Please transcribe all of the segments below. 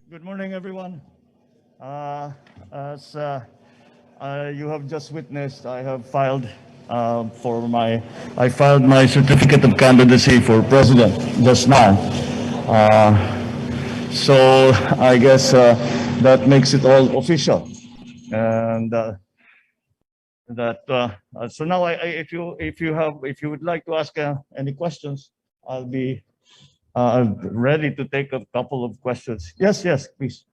Good morning, everyone. As you have just witnessed, I filed my certificate of candidacy for president just now. Uh, so I guess that makes it all official. And so now, if you would like to ask any questions, I'll be ready to take a couple of questions. Yes, yes, please.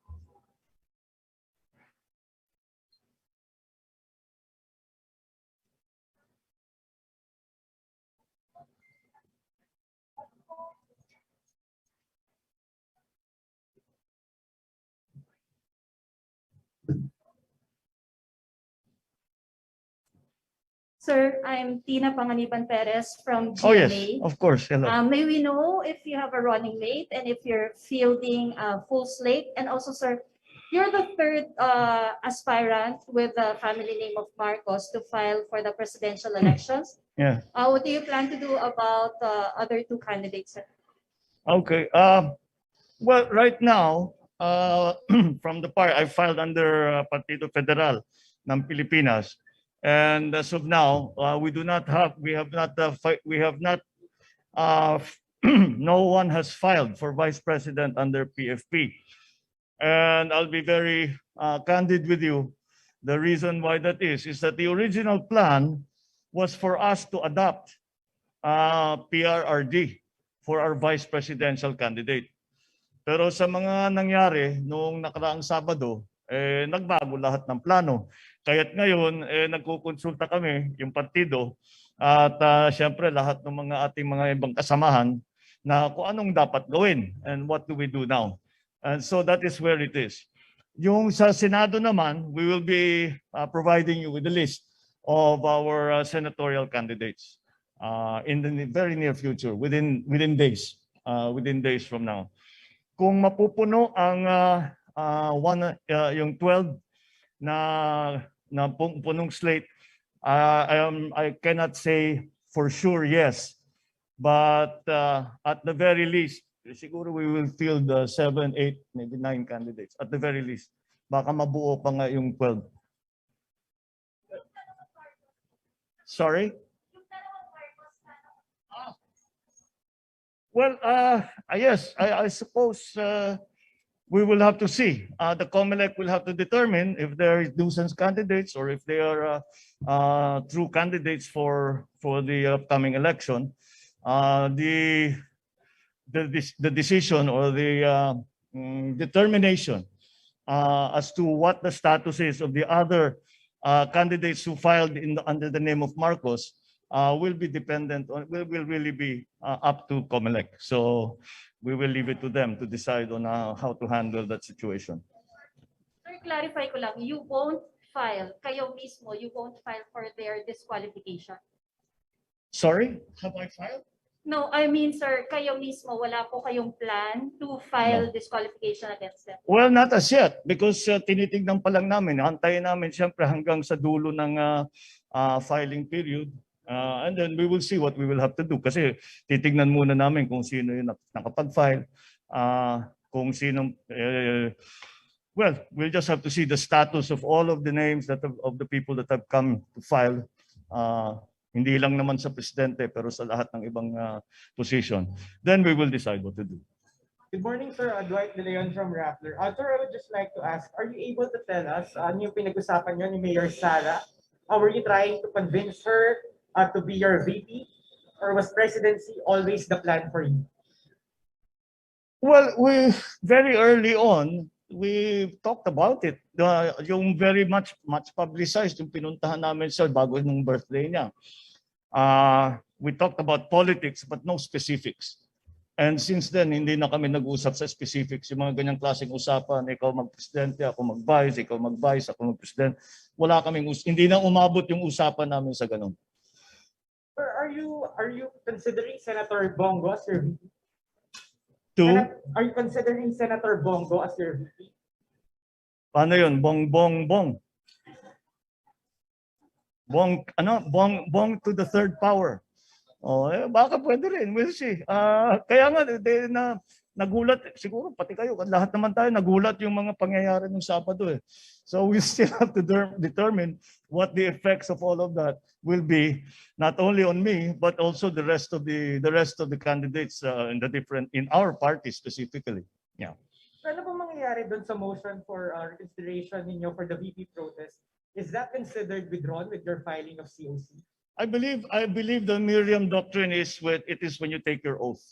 Sir, I'm Tina Panganiban Perez from Oh yes, GMA. of course. Hello. May we know if you have a running mate and if you're fielding a full slate? And also, sir, you're the third aspirant with the family name of Marcos to file for the presidential elections. Yeah. What do you plan to do about the other two candidates, sir? Okay. Well, right now, from the part I filed under Partido Federal ng Pilipinas, and as of now, we have not, no one has filed for vice president under PFP. And I'll be very candid with you. The reason why that is that the original plan was for us to adopt PRRD for our vice presidential candidate. Pero sa mga nangyari noong nakaraang Sabado, nagbago lahat ng plano. Kaya't ngayon, nagkukonsulta kami, yung partido, at syempre lahat ng ating mga ibang kasamahan na kung anong dapat gawin and what do we do now. And so that is where it is. Yung sa Senado naman, we will be providing you with a list of our senatorial candidates in the very near future, within days from now. Kung mapupuno ang yung 12 na punong slate, I cannot say for sure yes, but at the very least, siguro we will field 7, 8, maybe 9 candidates at the very least. Baka mabuo pa nga yung 12. Sorry? Well, yes, I suppose we will have to see. The COMELEC will have to determine if there is nuisance candidates or if they are true candidates for the upcoming election. The decision or the determination as to what the status is of the other candidates who filed under the name of Marcos will be dependent on, will really be up to COMELEC. So we will leave it to them to decide on how to handle that situation. Sir, clarify ko lang, you won't file, kayo mismo, you won't file for their disqualification. Sorry? Have I filed? No, I mean, sir, kayo mismo, wala po kayong plan to file disqualification against them? Well, not as yet because tinitignan pa lang namin. Antayin namin siyempre hanggang sa dulo ng filing period. And then we will see what we will have to do. Kasi titignan muna namin kung sino yung nakapag-file. Kung sino, well, we'll just have to see the status of all of the names of the people that have come to file. Hindi lang naman sa presidente, pero sa lahat ng ibang position. Then we will decide what to do. Good morning, sir. Dwight De Leon from Rappler. Sir, I would just like to ask, are you able to tell us ano yung pinag-usapan nyo ni Mayor Sara? Were you trying to convince her to be your VP? Or was presidency always the plan for you? Well, very early on, we talked about it. Yung very much publicized, yung pinuntahan namin siya bago nung birthday niya. We talked about politics but no specifics. And since then, hindi na kami nag-usap sa specifics. Yung mga ganyang klaseng usapan, ikaw mag-presidente, ako mag-vice, ikaw mag-vice, ako mag-president. Wala kaming hindi na umabot yung usapan namin sa ganun. Sir, are you considering Senator Bongo as your VP? Are you considering Senator Bongo as your VP? Paano yun? Bong. Bong to the third power. Baka pwede rin. We'll see. Kaya nga, nagulat, siguro pati kayo, lahat naman tayo nagulat yung mga pangyayari ng Sabado eh. So we still have to determine what the effects of all of that will be, not only on me, but also the rest of the candidates in our party specifically. Yeah. So ano po mangyayari doon sa motion for reconsideration ninyo for the VP protest? Is that considered withdrawn with your filing of COC? I believe the Miriam doctrine is when you take your oath.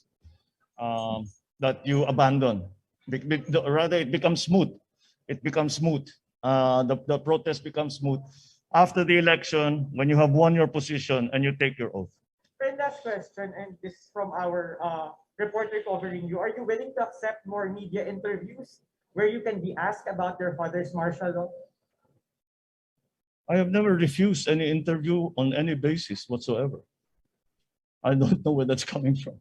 That you abandon. Rather, it becomes smooth. It becomes smooth. The protest becomes smooth after the election when you have won your position and you take your oath. And last question, and this is from our reporter covering you. Are you willing to accept more media interviews where you can be asked about your father's martial law? I have never refused any interview on any basis whatsoever. I don't know where that's coming from.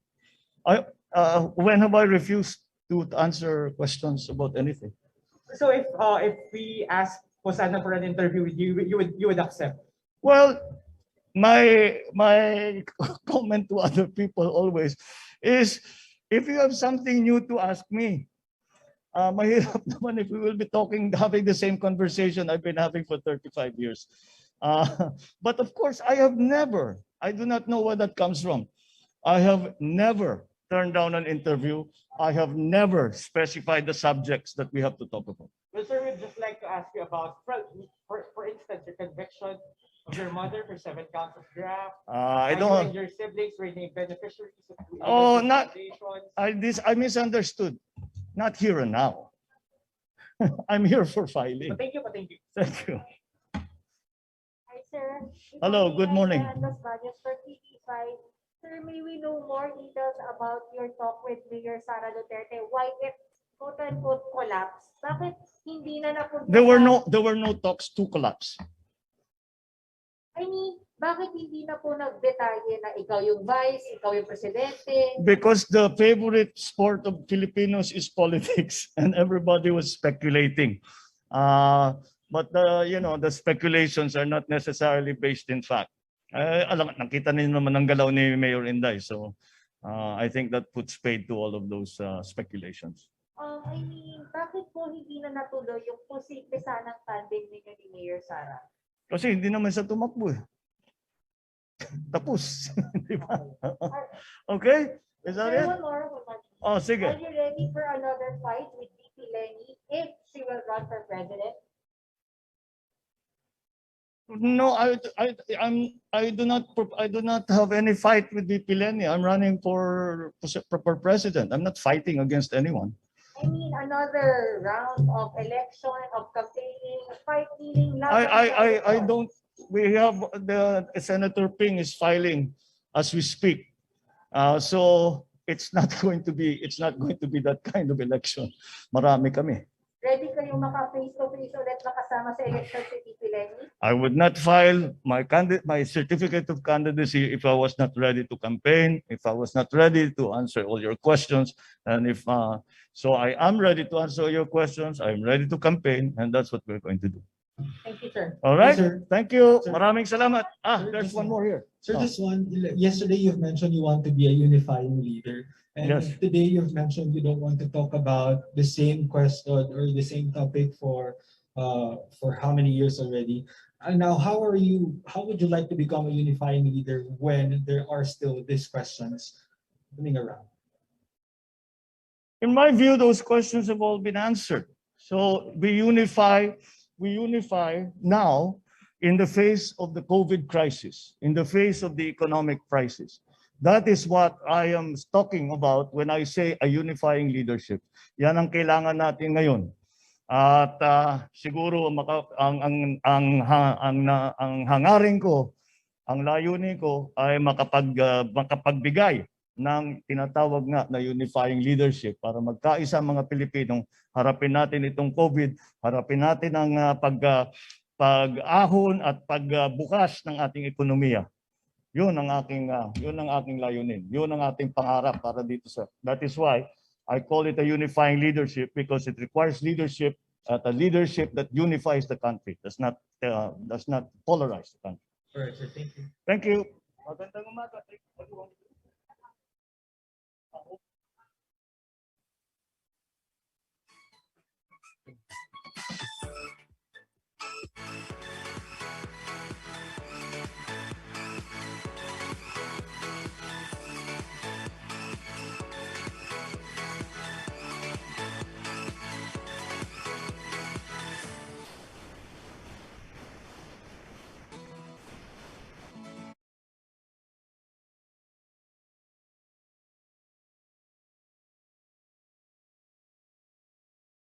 When have I refused to answer questions about anything? So if we ask Hosanna for an interview with you, you would accept? Well, my comment to other people always is, if you have something new to ask me, mahirap naman if we will be having the same conversation I've been having for 35 years. But of course, I do not know where that comes from. I have never turned down an interview. I have never specified the subjects that we have to talk about. Well, sir, we'd just like to ask you about, for instance, your conviction of your mother for 7 counts of graft. I You don't. and your siblings were named beneficiaries of Oh, not. foundations. I misunderstood. Not here and now. I'm here for filing. Thank you. Thank you. Thank you. Hi, sir. Hello, good morning. Los Baños for TV5. Sir, may we know more details about your talk with Mayor Sara Duterte? Why it quote-unquote collapsed? Bakit hindi na napunta There sa- were no talks to collapse. I mean, bakit hindi na po nagdetalye na ikaw yung vice, ikaw yung presidente? Because the favorite sport of Filipinos is politics, and everybody was speculating. But the speculations are not necessarily based in fact. Nakita niyo naman ang galaw ni Mayor Inday, so I think that puts paid to all of those speculations. I mean, bakit po hindi na natuloy yung posible sanang tandem ninyo ni Mayor Sara? Kasi hindi naman siya tumakbo eh. Tapos. Di ba? Okay? Is that it? Sir, one more. Oh, sige. Are you ready for another fight with VP Lenny if she will run for president? No, I do not have any fight with VP Lenny. I'm running for president. I'm not fighting against anyone. I mean, another round of election, of campaigning, fight dealing. I don't. We have Senator Ping is filing as we speak. So it's not going to be that kind of election. Marami kami. Ready kayong maka-face-to-face ulit makasama sa election si VP Lenny? I would not file my certificate of candidacy if I was not ready to campaign, if I was not ready to answer all your questions, and so I am ready to answer your questions. I'm ready to campaign, and that's what we're going to do. Thank you, sir. All right. Yes, sir. Thank you. Sir. Maraming salamat. Sir, There's this one more here. Sir, Oh. this one, yesterday you've mentioned you want to be a unifying leader. And Yes. today you've mentioned you don't want to talk about the same question or the same topic for how many years already. And now how would you like to become a unifying leader when there are still these questions running around? In my view, those questions have all been answered. So we unify now in the face of the COVID crisis, in the face of the economic crisis. That is what I am talking about when I say a unifying leadership. Yan ang kailangan natin ngayon. At siguro ang hangarin ko, ang layunin ko ay makapagbigay ng tinatawag nga na unifying leadership para magkaisa mga Pilipino, harapin natin itong COVID, harapin natin ang pag-ahon at pagbukas ng ating ekonomiya. Yun ang aking layunin. Yun ang ating pangarap para dito sa. That is why I call it a unifying leadership, because it requires leadership at a leadership that unifies the country, does not polarize the country. All right, sir. Thank you. Thank you. Magandang umaga.